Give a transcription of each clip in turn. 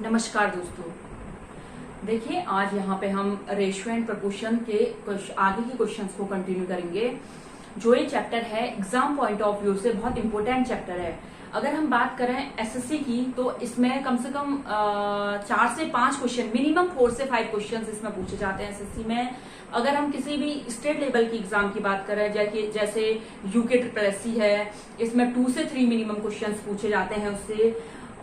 नमस्कार दोस्तों। देखिए, आज यहाँ पे हम रेशियो एंड प्रपोर्शन के आगे के क्वेश्चंस को कंटिन्यू करेंगे। जो ये चैप्टर है एग्जाम पॉइंट ऑफ व्यू से बहुत इंपॉर्टेंट चैप्टर है। अगर हम बात करें एसएससी की तो इसमें कम से कम 4 से 5 क्वेश्चन, मिनिमम 4 से 5 क्वेश्चन इसमें पूछे जाते हैं एसएससी में। अगर हम किसी भी स्टेट लेवल की एग्जाम की बात करें जैसे यूके ट्रिपल है, इसमें 2 से 3 मिनिमम क्वेश्चन पूछे जाते हैं उससे।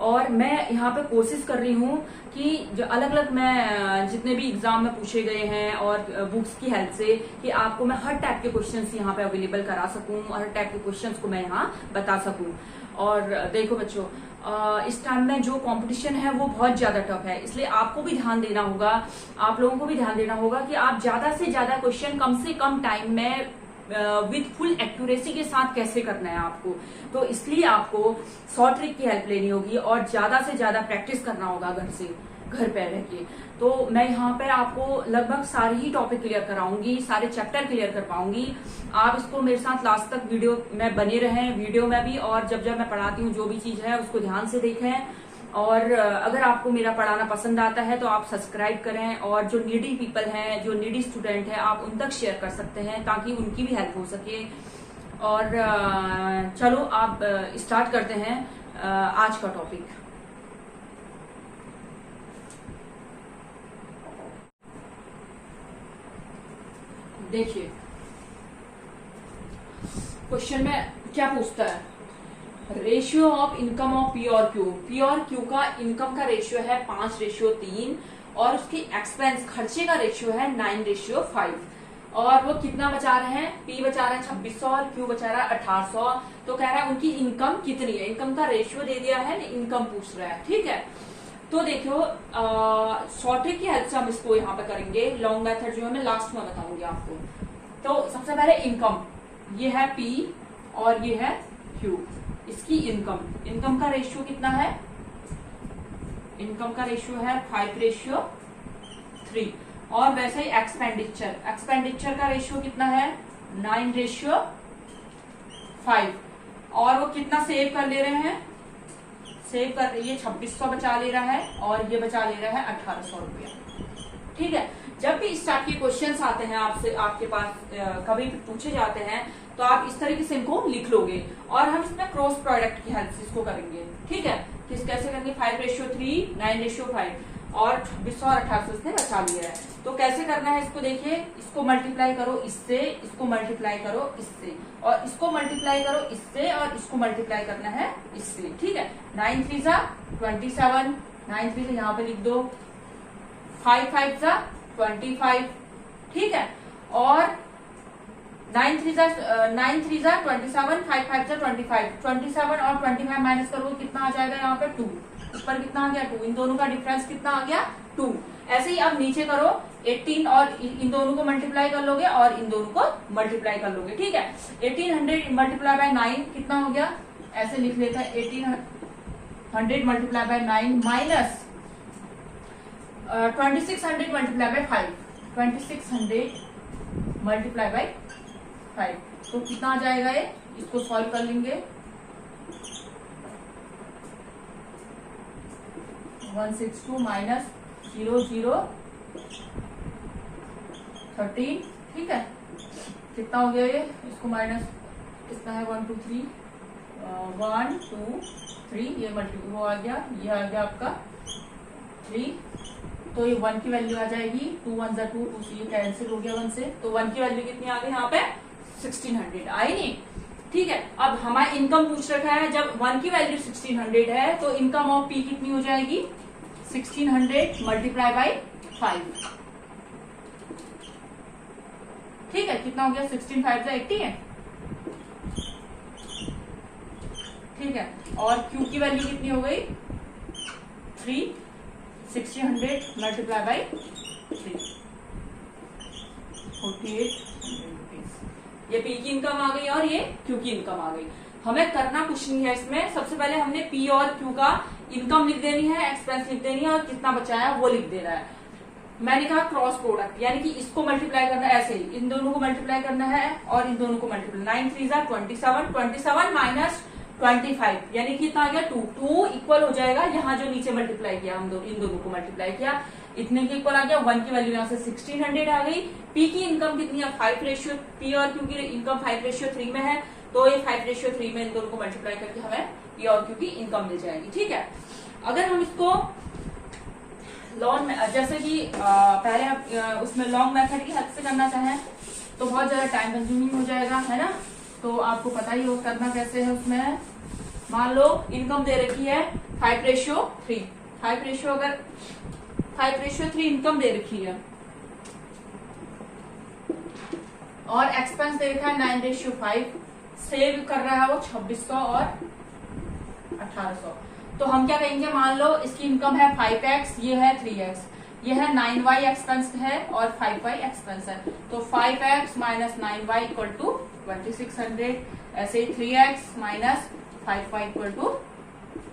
और मैं यहाँ पे कोशिश कर रही हूँ कि जो अलग अलग मैं जितने भी एग्जाम में पूछे गए हैं और बुक्स की हेल्प से कि आपको मैं हर टाइप के क्वेश्चंस यहाँ पे अवेलेबल करा सकूं और हर टाइप के क्वेश्चंस को मैं यहाँ बता सकूं। और देखो बच्चों, इस टाइम में जो कंपटीशन है वो बहुत ज्यादा टफ है, इसलिए आपको भी ध्यान देना होगा, आप लोगों को भी ध्यान देना होगा कि आप ज्यादा से ज्यादा क्वेश्चन कम से कम टाइम में विद फुल एक्यूरेसी के साथ कैसे करना है आपको। तो इसलिए आपको शॉर्ट ट्रिक की हेल्प लेनी होगी और ज्यादा से ज्यादा प्रैक्टिस करना होगा घर पे रह के। तो मैं यहाँ पे आपको लगभग सारे ही टॉपिक क्लियर कराऊंगी, सारे चैप्टर क्लियर कर पाऊंगी। आप इसको मेरे साथ लास्ट तक वीडियो में बने रहें, वीडियो में भी, और जब जब मैं पढ़ाती हूँ जो भी चीज है उसको ध्यान से देखें। और अगर आपको मेरा पढ़ाना पसंद आता है तो आप सब्सक्राइब करें, और जो नीडी पीपल हैं, जो नीडी स्टूडेंट हैं, आप उन तक शेयर कर सकते हैं ताकि उनकी भी हेल्प हो सके। और चलो आप स्टार्ट करते हैं आज का टॉपिक। देखिए क्वेश्चन में क्या पूछता है, ratio of income of P और क्यू। पी और क्यू का इनकम का रेशियो है 5:3 और उसकी एक्सपेंस खर्चे का रेशियो है 9:5। और वो कितना बचा रहे हैं, पी बचा रहा है 2600 और क्यू बचा रहा है 1800। तो कह रहा है उनकी इनकम कितनी है, इनकम का रेशियो दे दिया है, इनकम पूछ रहा है। ठीक है, तो देखो शॉर्ट ट्रिक की हेल्प से हम इसको यहाँ पे करेंगे। लॉन्ग मेथड जो है मैं लास्ट में बताऊंगी आपको। तो सबसे पहले इनकम, ये है पी और ये है क्यू। इसकी इनकम का रेशियो कितना है, इनकम का रेशियो है 5:3। और वैसे ही एक्सपेंडिचर का रेशियो कितना है 9:5। और वो कितना सेव कर ले रहे हैं, सेव कर, ये 2600 बचा ले रहा है और ये बचा ले रहा है 1800 रुपया। ठीक है, जब भी इस टाइप के क्वेश्चंस आते हैं आपसे, आपके पास कभी भी पूछे जाते हैं, तो आप इस तरीके से इनको लिख लोगे और हम इसमें क्रॉस प्रोडक्ट की हेल्प से इसको करेंगे। ठीक है, कैसे करेंगे, 5:3, 9:5 और 2600 और 1800 इसने बचा लिया है। तो कैसे करना है इसको देखिए, इसको मल्टीप्लाई करो इससे, इसको मल्टीप्लाई करो इससे, और इसको मल्टीप्लाई करो इससे, और इसको मल्टीप्लाई करना है इससे। ठीक है, 9 3 27, 9 3 यहाँ पे लिख दो, 5 5 25। ठीक है, और 9 3 27, 5 5 25। 27 और 25 माइनस करोगे कितना आ जाएगा, यहाँ पे 2। ऊपर कितना आ गया 2, इन दोनों का डिफरेंस कितना आ गया 2। ऐसे ही अब नीचे करो 18 और इन दोनों को मल्टीप्लाई कर लोगे और इन दोनों को मल्टीप्लाई कर लोगे। ठीक है, 1800 मल्टीप्लाई बाय 9 कितना हो गया, ऐसे लिख लेते हैं 1800 multiply by 9 minus 2600 multiply by 5। 2600 multiply by 5 तो कितना आ जाएगा, ये इसको सॉल्व कर लेंगे। 162 माइनस 0 0 13। ठीक है, कितना हो गया ये, इसको माइनस कितना है 1 2 3 1 2 3, ये मल्टीप्लाई वो आ गया, ये आ गया आपका 3। तो ये 1 की वैल्यू आ जाएगी 2 1 2 2 से ये कैंसिल हो गया 1 से। तो 1 की वैल्यू कितनी आ गई यहाँ पे 1600 आई नहीं। ठीक है, अब हमारा इनकम पूछ रखा है, जब 1 की वैल्यू 1600 है तो इनकम ऑफ पी कितनी हो जाएगी 1600 मल्टीप्लाई बाय 5। ठीक है, कितना हो गया 16 5 80 है। ठीक है, और क्यू की वैल्यू कितनी हो गई 3, 1600 मल्टीप्लाई बाय 3, 48। ये पी की इनकम आ गई और ये क्यू की इनकम आ गई। हमें करना कुछ नहीं है इसमें, सबसे पहले हमने पी और क्यू का इनकम लिख देनी है, एक्सपेंस लिख देनी है और कितना बचाया वो लिख देना है। मैंने कहा क्रॉस प्रोडक्ट, यानी कि इसको मल्टीप्लाई करना है, ऐसे ही इन दोनों को मल्टीप्लाई करना है और इन दोनों को मल्टीप्लाई। 9 3 27, 27 माइनस 25, यानी कि कितना आ गया 2 इक्वल हो जाएगा यहाँ जो नीचे मल्टीप्लाई किया हम इन दोनों को मल्टीप्लाई किया, इतने के इक्वल आ गया। 1 की वैल्यू यहाँ से 1600 आ गई। पी की इनकम कितनी है 5 पी और क्यू की इनकम 5:3 में है, तो ये 5:3 में इन दोनों को मल्टीप्लाई करके हमें पी और क्यू की इनकम मिल जाएगी। ठीक है, अगर हम इसको लॉन्ग जैसे कि पहले उसमें लॉन्ग मेथड की हेल्प से करना चाहें तो बहुत ज्यादा टाइम कंज्यूमिंग हो जाएगा, है ना। तो आपको पता ही हो करना कैसे है। उसमें मान लो इनकम दे रखी है 5:3, 5:3 इनकम दे रखी है और एक्सपेंस दे रखा है 9:5, सेव कर रहा है वो 2600 और 1800। तो हम क्या कहेंगे, मान लो इसकी इनकम है 5x, ये है 3x, ये है 9y एक्सपेंस है और 5y एक्सपेंस है, तो 5x minus 9y equal to 2600, ऐसे ही 3x minus 5y equal to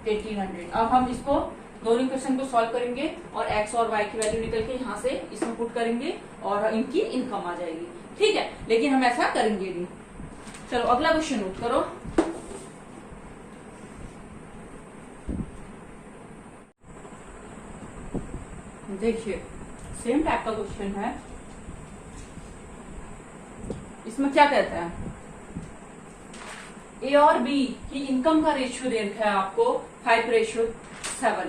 1800। अब हम इसको दोनों क्वेश्चन को सॉल्व करेंगे और x और y की वैल्यू निकल के यहाँ से इसमें पुट करेंगे और इनकी इनकम आ जाएगी। ठीक है, लेकिन हम ऐसा करेंगे नहीं। चलो अगला क्वेश्चन नोट करो। देखिए सेम टाइप का क्वेश्चन है। इसमें क्या कहता है, ए और बी की इनकम का रेशियो दे रखा है आपको 5:7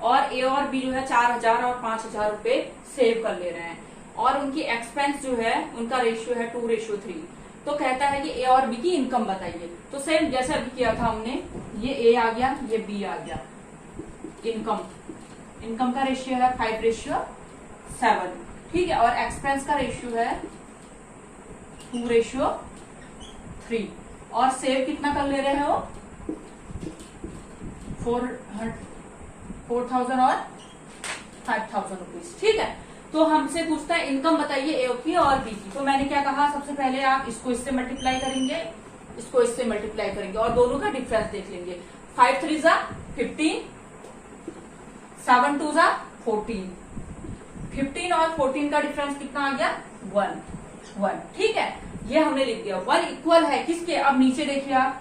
और ए और बी जो है 4000 और 5000 रुपए सेव कर ले रहे हैं और उनकी एक्सपेंस जो है उनका रेशियो है 2:3। तो कहता है कि ए और बी की इनकम बताइए। तो सेम जैसे अभी किया था हमने, ये ए आ गया, ये बी आ गया। इनकम का रेशियो है 5:7, ठीक है, और एक्सपेंस का रेशियो है 2:3 और सेव कितना कर ले रहे हैं वो 4,000 और 5,000 रुपीज। ठीक है, तो हमसे पूछता है इनकम बताइए ए की और बी की। तो मैंने क्या कहा, सबसे पहले आप इसको इससे मल्टीप्लाई करेंगे, इसको इससे मल्टीप्लाई करेंगे और दोनों का डिफरेंस देख लेंगे। 5 3 15, 7 2 14, 15 और 14 का डिफरेंस कितना आ गया 1। ठीक है, ये हमने लिख दिया। 1 इक्वल है किसके, अब नीचे देखिए आप,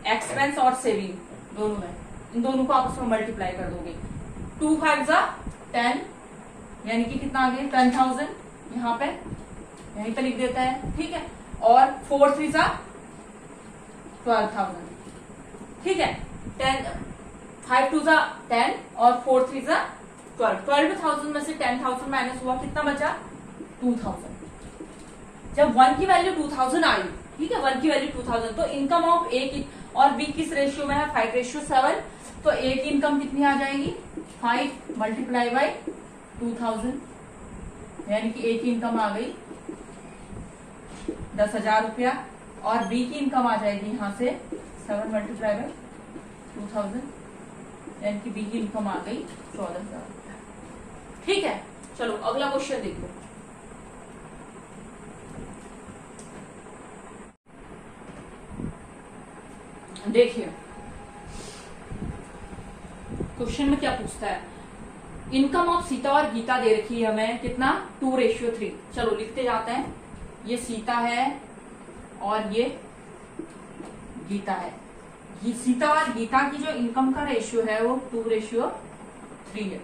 एक्सपेंस और सेविंग दोनों में, इन दोनों को आपस में मल्टीप्लाई कर दोगे। 2 5 10, यानी कि कितना आ गया 10,000, यहाँ पे यहीं पे लिख देता है। ठीक है, और 4 3 12,000। ठीक है, 5 2 10 और 4 3 12,000 में से 10,000 माइनस हुआ, कितना बचा 2,000। जब 1 की वैल्यू 2000 आई, ठीक है, 1 की वैल्यू 2000, तो इनकम ऑफ ए की और बी किस रेशियो में है 5:7, तो ए की इनकम कितनी आ जाएगी 5 मल्टीप्लाई बाई 2000, यानी कि ए की इनकम आ गई 10,000 रुपया और बी की इनकम आ जाएगी यहां से 7 मल्टीप्लाई बाई 2000, यानी कि बी की इनकम आ गई 14,000 रुपया। ठीक है, चलो अगला क्वेश्चन देखो। देखिए क्वेश्चन में क्या पूछता है, इनकम ऑफ सीता और गीता दे रखी है हमें कितना 2:3। चलो लिखते जाते हैं, ये सीता है और ये गीता है। सीता और गीता की जो इनकम का रेशियो है वो 2:3 है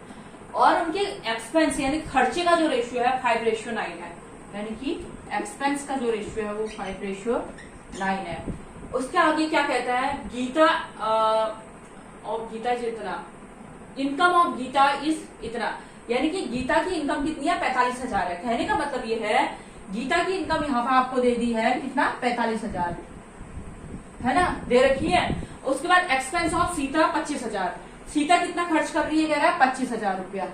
और उनके एक्सपेंस यानी खर्चे का जो रेशियो है 5:9 है, यानी कि एक्सपेंस का जो रेशियो है वो 5:9 है। उसके आगे क्या कहता है, गीता और गीता जितना, इनकम ऑफ गीता इज इतना, यानी कि गीता की इनकम कितनी है 45,000 है। कहने का मतलब ये है गीता की इनकम यहाँ पर आपको दे दी है कितना 45,000 है ना, दे रखी है। उसके बाद एक्सपेंस ऑफ सीता 25,000, सीता कितना खर्च कर रही है, कह रहा है 25,000 रुपया।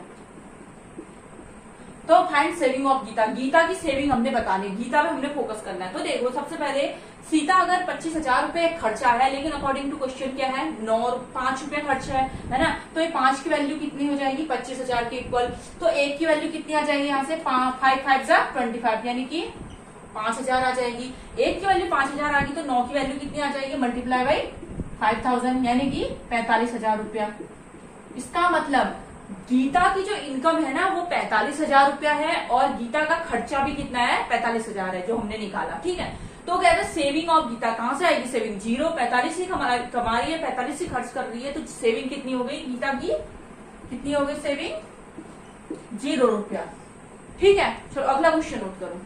तो find saving of Gita, Gita की सेविंग हमने बतानी, गीता पे हमने फोकस करना है। तो देखो सबसे पहले सीता अगर 25,000 रुपए खर्चा है, लेकिन अकॉर्डिंग टू क्वेश्चन क्या है 5 रुपए खर्चा है ना, तो ये 5 की वैल्यू कितनी हो जाएगी 25,000 के इक्वल। तो 1 की वैल्यू कितनी आ जाएगी यहाँ से 5 5 25, यानी कि 5,000 आ जाएगी। 1 की वैल्यू 5,000 आ गई तो 9 की वैल्यू कितनी आ जाएगी मल्टीप्लाई बाई 5,000, यानी कि 45,000 रुपया। इसका मतलब गीता की जो इनकम है ना वो 45,000 रुपया है और गीता का खर्चा भी कितना है 45,000 है जो हमने निकाला। ठीक है, तो कहते हैं सेविंग ऑफ गीता, कहां से आएगी सेविंग? 0, 45 ही कमा रही है, 45 ही खर्च कर रही है, तो सेविंग कितनी हो गई गीता की? कितनी हो गई सेविंग? 0 रुपया। ठीक है, चलो अगला क्वेश्चन नोट करो।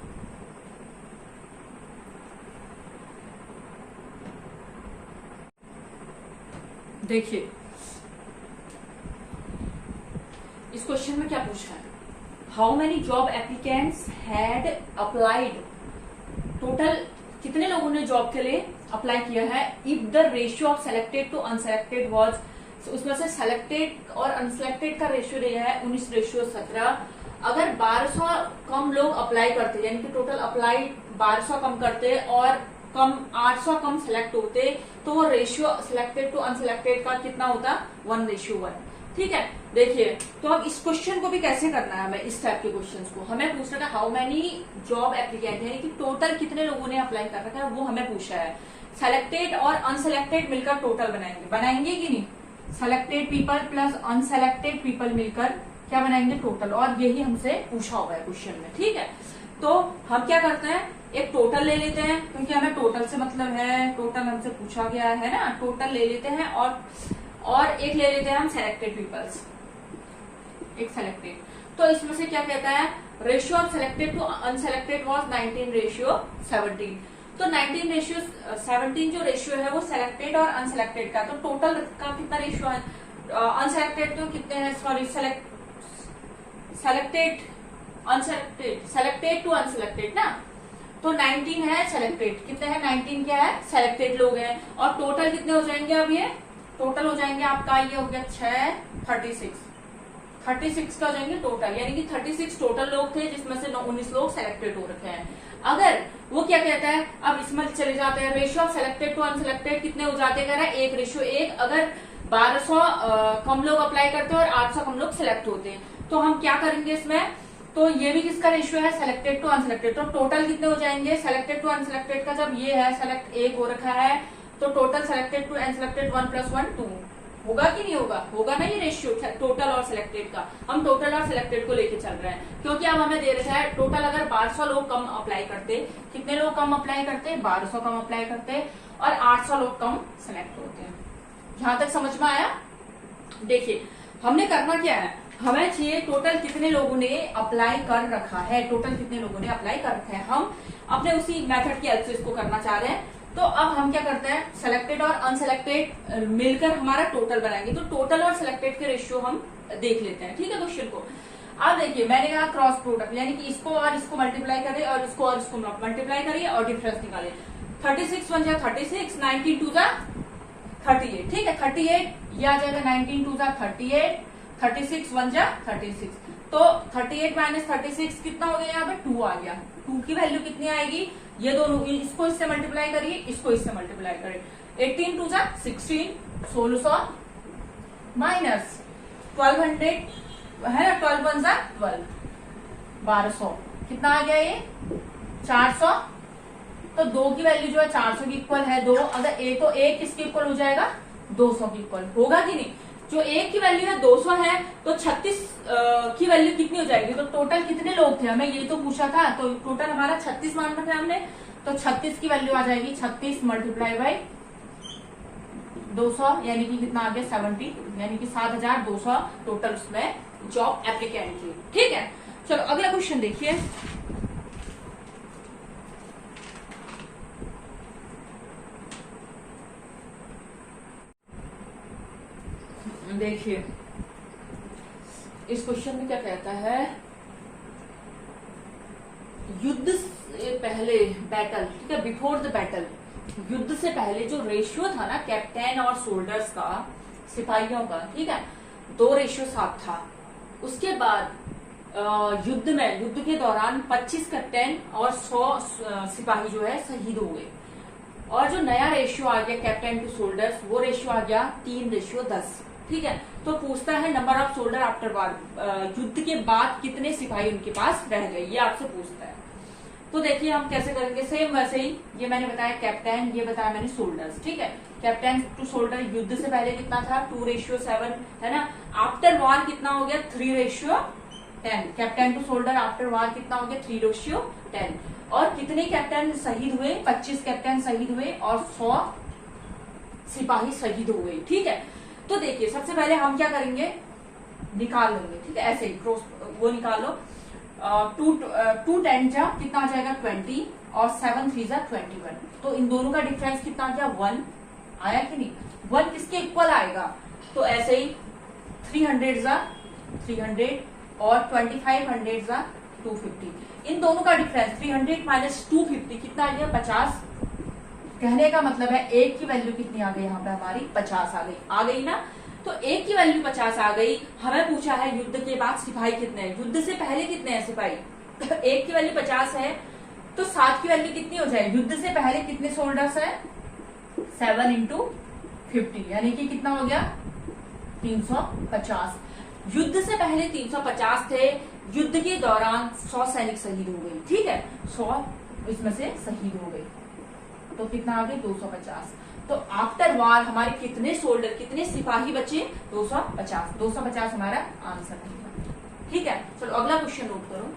देखिए इस क्वेश्चन में क्या पूछा है, how many job applicants had applied, total कितने लोगों ने जॉब के लिए अप्लाई किया है, if the ratio of selected to unselected was, उसमें से सेलेक्टेड और अनसेलेक्टेड का रेशियो दिया है 19:17। अगर 1200 कम लोग अप्लाई करते, यानी कि टोटल अप्लाई 1200 कम करते और कम 800 कम सेलेक्ट होते, तो वो रेशियो सिलेक्टेड टू अनसिलेक्टेड का कितना होता? 1:1। ठीक है, देखिए तो अब इस क्वेश्चन को भी कैसे करना है हमें, इस टाइप के क्वेश्चंस को हमें पूछना था हाउ मेनी जॉब एप्लीकेंट, यानी कि टोटल कितने लोगों ने अप्लाई कर रखा है वो हमें पूछा है। सेलेक्टेड और अनसेलेक्टेड मिलकर टोटल बनाएंगे कि नहीं? Selected people plus unselected people मिलकर क्या बनाएंगे? टोटल। और यही हमसे पूछा हुआ है क्वेश्चन में। ठीक है, तो हम क्या करते हैं, एक टोटल ले लेते हैं, क्योंकि हमें टोटल से मतलब है, टोटल हमसे पूछा गया है ना, टोटल ले लेते हैं और एक ले लेते हैं हम सेलेक्टेड पीपल्स, एक सेलेक्टेड। तो इसमें से क्या कहता है, ratio of selected to unselected was 19:17। तो 19:17 जो रेशियो है वो सेलेक्टेड और अनसेलेक्टेड का, तो टोटल का कितना रेशियो है? अनसेलेक्टेड तो कितने हैं, सॉरी सेलेक्टेड टू अनसेलेक्टेड ना, तो 19 है सेलेक्टेड, कितने हैं? 19 क्या है? सेलेक्टेड लोग हैं। और टोटल कितने हो जाएंगे? अब ये टोटल हो जाएंगे आपका, ये हो गया 6, 36 का हो जाएंगे टोटल, यानी कि 36 टोटल लोग थे, जिसमें से 19 लोग सेलेक्टेड हो रखे हैं। अगर वो क्या कहता है, अब इसमें चले जाते हैं, ratio of selected to unselected कितने हो जाते, कह रहा है 1:1। अगर 1200 कम लोग अप्लाई करते हैं और 800 कम लोग सिलेक्ट होते हैं, तो हम क्या करेंगे इसमें, तो ये भी किसका रेशियो है? Selected to unselected. तो टोटल कितने हो जाएंगे सेलेक्टेड टू अनसेलेक्टेड का? जब ये है सेलेक्ट 1 हो रखा है, तो टोटल सेलेक्टेड टू अनसेलेक्टेड 1 + 1 2 होगा कि नहीं होगा? होगा ना ये रेशियो टोटल और सिलेक्टेड का। हम टोटल और सिलेक्टेड को लेके चल रहे हैं, क्योंकि अब हमें दे रखा है टोटल अगर 1200 लोग कम अप्लाई करते, कितने लोग कम अप्लाई करते? 1200 कम अप्लाई करते और 800 लोग कम सिलेक्ट होते हैं। यहां तक समझ में आया? देखिए हमने करना क्या है, हमें चाहिए टोटल कितने लोगों ने अप्लाई कर रखा है, टोटल कितने लोगों ने अप्लाई कर रखा है। हम अपने उसी मेथड की हेल्प से इसको करना चाह रहे हैं। तो अब हम क्या करते हैं, सेलेक्टेड और अनसेलेक्टेड मिलकर हमारा टोटल बनाएंगे। तो टोटल और सिलेक्टेड के रेशियो हम देख लेते हैं। ठीक है, क्वेश्चन को अब देखिए, मैंने कहा क्रॉस प्रोडक्ट, यानी कि इसको और इसको मल्टीप्लाई करें और इसको और इसको मल्टीप्लाई करिए और डिफरेंस निकाले। 36 1 जा 36, 19 2 जा 38। ठीक है, 38 ये आ जाएगा, 19 2 जा 38, 36 1 जा 36। तो 38 - 36 कितना हो गया? यहाँ पे 2 आ गया। 2 की वैल्यू कितनी आएगी? ये दोनों, इसको इससे मल्टीप्लाई करिए, इसको इससे मल्टीप्लाई करिए। 18 2 जा 16, 1600 माइनस 1200 है ना, 12 1 जा 12, 1200 कितना आ गया ये? 400। तो 2 की वैल्यू जो है 400 की इक्वल है 2। अगर ए तो 1 किसके इक्वल हो जाएगा? 200 की इक्वल होगा कि नहीं? जो 1 की वैल्यू है 200 है, तो 36 की वैल्यू कितनी हो जाएगी? तो टोटल कितने लोग थे, हमें ये तो पूछा था, तो टोटल हमारा 36 मान रखा है हमने, तो 36 की वैल्यू आ जाएगी 36 × 200, यानी कि कितना आ गया? 70, यानी कि 7200 टोटल उसमें जॉब एप्लीकेंट थी। ठीक है, चलो अगला क्वेश्चन देखिए। देखिए इस क्वेश्चन में क्या कहता है, युद्ध से पहले बैटल, ठीक है, बिफोर द बैटल, युद्ध से पहले जो रेशियो था ना कैप्टन और सोल्जर्स का, सिपाहियों का, ठीक है, 2:7 था। उसके बाद युद्ध के दौरान 25 कैप्टन और 100 सिपाही जो है शहीद हो गए। और जो नया रेशियो आ गया कैप्टन टू सोल्जर्स, वो रेशियो आ गया 3:10। ठीक है, तो पूछता है नंबर ऑफ सोल्जर आफ्टर वार, युद्ध के बाद कितने सिपाही उनके पास रह गए, ये आपसे पूछता है। तो देखिए हम कैसे करेंगे, सेम वैसे ही, ये मैंने बताया कैप्टन, ये बताया मैंने सोल्जर्स। ठीक है, कैप्टन टू सोल्जर युद्ध से पहले कितना था? 2:7 है ना। आफ्टर वार कितना हो गया? 3:10। कैप्टन टू सोल्जर आफ्टर वार कितना हो गया? 3:10। और कितने कैप्टन शहीद हुए? 25 कैप्टन शहीद हुए और 100 सिपाही शहीद हो गए। ठीक है, तो देखिए सबसे पहले हम क्या करेंगे, निकाल लेंगे। ठीक है, ऐसे ही क्रॉस वो निकाल लो। 2 10 जा कितना आ जाएगा 20 और 7 3 जा 21। तो इन दोनों का डिफरेंस कितना आ गया 1 आया कि नहीं? 1 किसके इक्वल आएगा? तो ऐसे ही 300 जा 300 और 2500 जा 250। इन दोनों का डिफरेंस 300 माइनस 250 कितना आ गया 50। कहने का मतलब है एक की वैल्यू कितनी आ गई यहाँ पे हमारी 50 आ गई ना। तो एक की वैल्यू 50 आ गई। हमें पूछा है युद्ध के बाद सिपाही कितने हैं, युद्ध से पहले कितने हैं सिपाही? तो एक की वैल्यू 50 है तो 7 की वैल्यू कितनी हो जाए? युद्ध से पहले कितने सोल्जर्स है? 7 इंटू 50 यानी कि कितना हो गया 350। युद्ध से पहले 350 थे, युद्ध के दौरान 100 सैनिक शहीद हो गए। ठीक है, 100 इसमें से शहीद हो गए तो कितना आ गए 250। तो आफ्टर वार हमारे कितने सोल्जर कितने सिपाही बचे? 250। 250 हमारा आंसर है। ठीक है, चलो अगला क्वेश्चन नोट करो।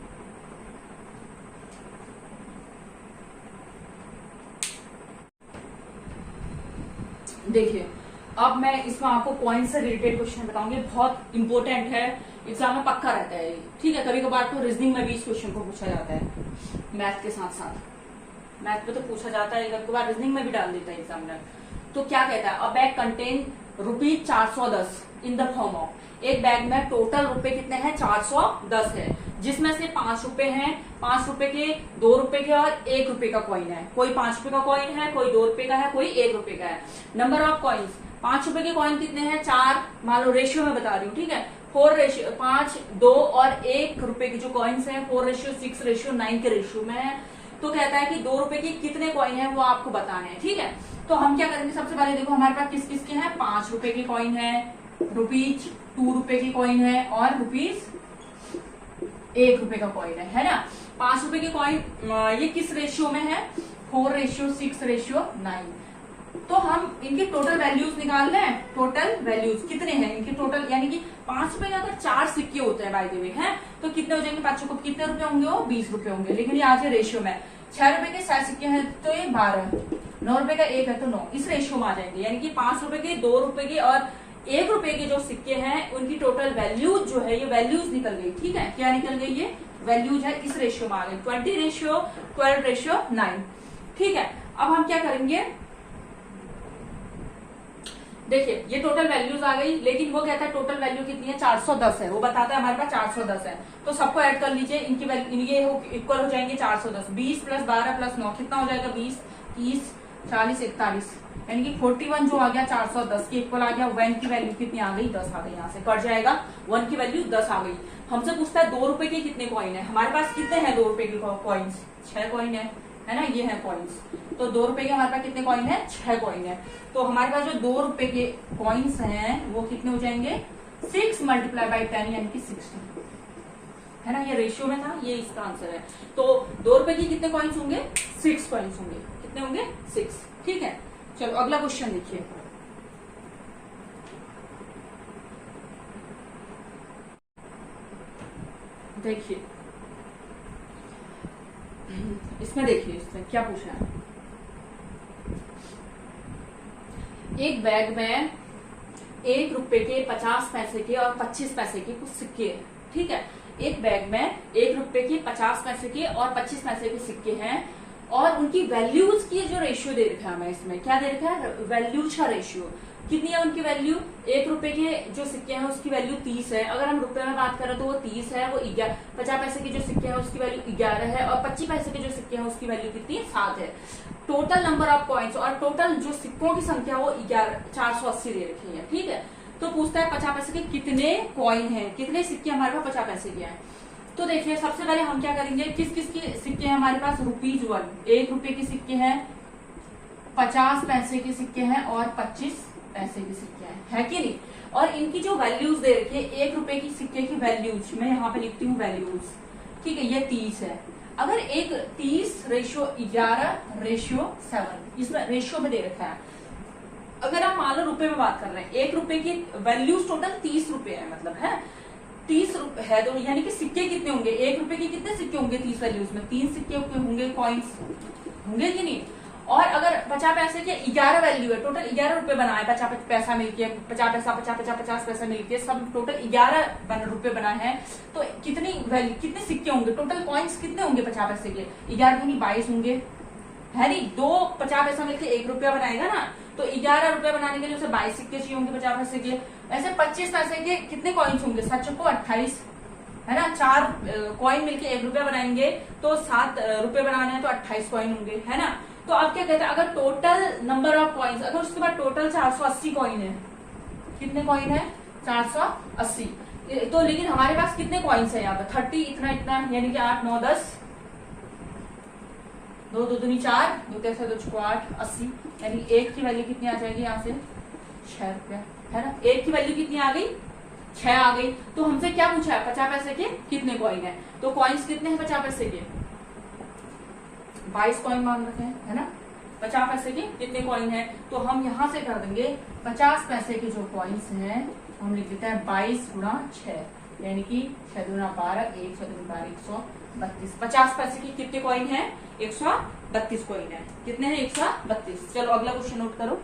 देखिए अब मैं इसमें आपको पॉइंट से रिलेटेड क्वेश्चन बताऊंगी, बहुत इंपॉर्टेंट है, एग्जाम में पक्का रहता है। ठीक है, कभी कभार तो रीजनिंग में भी इस क्वेश्चन को पूछा जाता है मैथ के साथ साथ। मैथ में तो पूछा जाता है, कभी कभार रीजनिंग में भी डाल देता है एग्जामिनर। तो क्या कहता है, अ bag contain ₹410 in the form of. एक बैग में टोटल रुपए कितने हैं? 410 है, जिसमें से 5 रुपए हैं, 5 रुपए के, 2 रुपए के और 1 रुपए का कॉइन है। कोई 5 रुपए का कॉइन है, कोई 2 रुपए का है, कोई 1 रुपए का है। नंबर ऑफ कॉइन्स 5 रुपए के कॉइन कितने हैं? 4। मान लो रेशियो में बता रही हूँ। ठीक है, 5, 2 और 1 रुपए के जो कॉइन्स है 4:6:9 के रेशियो में है। तो कहता है कि 2 रुपए के कितने कॉइन है वो आपको बताने हैं। ठीक है, तो हम क्या करेंगे, सबसे पहले देखो हमारे पास किस किस के हैं। 5 रुपए के कॉइन है, ₹2 रुपए के कॉइन है और ₹1 रुपए का कॉइन है ना। 5 रुपए के कॉइन ये किस रेशियो में है? 4:6:9। तो हम इनके टोटल वैल्यूज निकाल लें। टोटल वैल्यूज कितने हैं इनके टोटल, यानी कि 5 रुपए के अगर 4 सिक्के होते हैं बाय द वे हैं तो कितने हो जाएंगे? 5 को कितने रुपए होंगे? वो 20 रुपए होंगे। लेकिन ये आज रेशियो में 6 रुपए के 6 सिक्के हैं तो ये 12, 9 रुपए का 1 है तो 9, इस रेशियो में आ जाएंगे। यानी कि 5 रुपए के, 2 रुपए के और 1 रुपए के जो सिक्के हैं उनकी टोटल वैल्यूज जो है ये वैल्यूज निकल गई। ठीक है, क्या निकल गई? ये वैल्यूज है, इस रेशियो में आ गई 20:12:9। ठीक है, अब हम क्या करेंगे, देखिए ये टोटल वैल्यूज आ गई, लेकिन वो कहता है टोटल वैल्यू कितनी है? 410 है। वो बताता है हमारे पास 410 है, तो सबको ऐड कर लीजिए। इनकी ये इक्वल हो जाएंगे 410। 20 + 12 + 9 कितना हो जाएगा? 20, 30, 40, 41, यानी कि 41 जो आ गया 410 के इक्वल आ गया। 1 की वैल्यू कितनी आ गई? 10 आ गई। यहाँ से कट जाएगा, 1 की वैल्यू 10 आ गई। हमसे पूछता है 2 रुपए के कितने कॉइन है। हमारे पास कितने हैं 2 रुपए के कॉइन्स? 6 कॉइन है ना, ये है कॉइन्स। तो 2 रुपए के हमारे पास कितने कॉइन है? 6 कॉइन है। तो हमारे पास जो 2 रुपए के कॉइन्स हैं वो कितने हो जाएंगे? 6 × 10 यानी कि 60 है ना। ये रेशियो में था, ये इसका आंसर है। तो 2 रुपए की कितने कॉइन्स होंगे? 6 कॉइन्स होंगे। कितने होंगे? 6। ठीक है, चलो अगला क्वेश्चन देखिए। देखिए इसमें देखिए इसमें क्या पूछा है। एक बैग में 1 रुपए के, 50 पैसे के और 25 पैसे के कुछ सिक्के हैं। ठीक है, एक बैग में 1 रुपए के, 50 पैसे के और 25 पैसे के सिक्के हैं और उनकी वैल्यूज की जो रेशियो दे रखा है हमें, इसमें क्या दे रखा है? वैल्यूज का रेशियो कितनी है उनकी वैल्यू? 1 रुपए के जो सिक्के हैं उसकी वैल्यू 30 है। अगर हम रुपए में बात करें तो वो 30 है। वो 50 पैसे के जो सिक्के हैं उसकी वैल्यू 11 है और 25 पैसे के जो सिक्के हैं उसकी वैल्यू कितनी है? 7 है। टोटल नंबर ऑफ कॉइन्स और टोटल जो सिक्कों की संख्या वो 480 दे रखी है। ठीक है, तो पूछता है 50 पैसे के कितने कॉइन है, कितने सिक्के हमारे पास 50 पैसे के हैं। तो देखिए सबसे पहले हम क्या करेंगे, किस किस के सिक्के हैं हमारे पास? ₹1 1 रुपए के सिक्के हैं, 50 पैसे के सिक्के हैं और 25 पैसे के सिक्के है कि नहीं। और इनकी जो वैल्यूज दे रखी है, 1 रुपए की सिक्के की वैल्यूज मैं यहाँ पे लिखती हूँ वैल्यूज। ठीक है, ये 30 है। अगर एक 30:11:7 इसमें रेशियो में दे रखा है। अगर आप मान लो रुपए में बात कर रहे हैं, 1 रुपए की वैल्यूज टोटल 30 रुपए है, मतलब है 30 है तो यानी कि सिक्के कितने होंगे, 1 रुपए के कितने सिक्के होंगे 30 वैल्यूज में, 3 सिक्के होंगे, कॉइन्स होंगे कि नहीं। और अगर 50 पैसे के 11 वैल्यू है, टोटल 11 रुपए बना है, 50 पैसा मिलके 50 पैसा 50 पैसा मिलके सब टोटल 11 रुपए बना है, तो कितनी वैल्यू कितने सिक्के होंगे, टोटल कॉइन्स कितने होंगे 50 पैसे के, 11 दूनी 22 होंगे, है नहीं। 2 50 पैसा मिलके 1 रुपया बनाएगा ना, तो 11 रुपया बनाने के लिए उसे 22 सिक्के चाहिए होंगे 50 पैसे के। ऐसे 25 पैसे के कितने कॉइन्स होंगे, 7 चौको 28, है ना। 4 कॉइन मिलके 1 रुपया बनाएंगे तो 7 रुपए बनाने हैं तो 28 कॉइन होंगे, है ना। तो अब क्या कहते हैं, अगर टोटल नंबर ऑफ कॉइन्स, अगर उसके बाद टोटल 480 कॉइन है, कितने कॉइन है 480, तो लेकिन हमारे पास कितने कॉइन्स है यहाँ पे 30, इतना इतना, यानी कि 8 9 10, 2 2 दूनी 4, 2 3 2 6 8 80, यानी 1 की वैल्यू कितनी आ जाएगी यहाँ से 6 रुपया, है ना। 1 की वैल्यू कितनी आ गई 6 आ गई। तो हमसे क्या पूछा है 50 पैसे के कितने कॉइन है, तो कॉइन्स कितने हैं 50 पैसे के 22 कॉइन मान रखे हैं, है ना। 50 पैसे के कितने कॉइन है, तो हम यहाँ से कर देंगे 50 पैसे के जो कॉइन्स हैं हम लिख देते हैं 22 गुणा 6, यानी कि 6 दूना 12, 1 6 दूना 12, 132। 50 पैसे की कितने कॉइन है 132 कॉइन है, कितने हैं 132। चलो अगला क्वेश्चन नोट करो।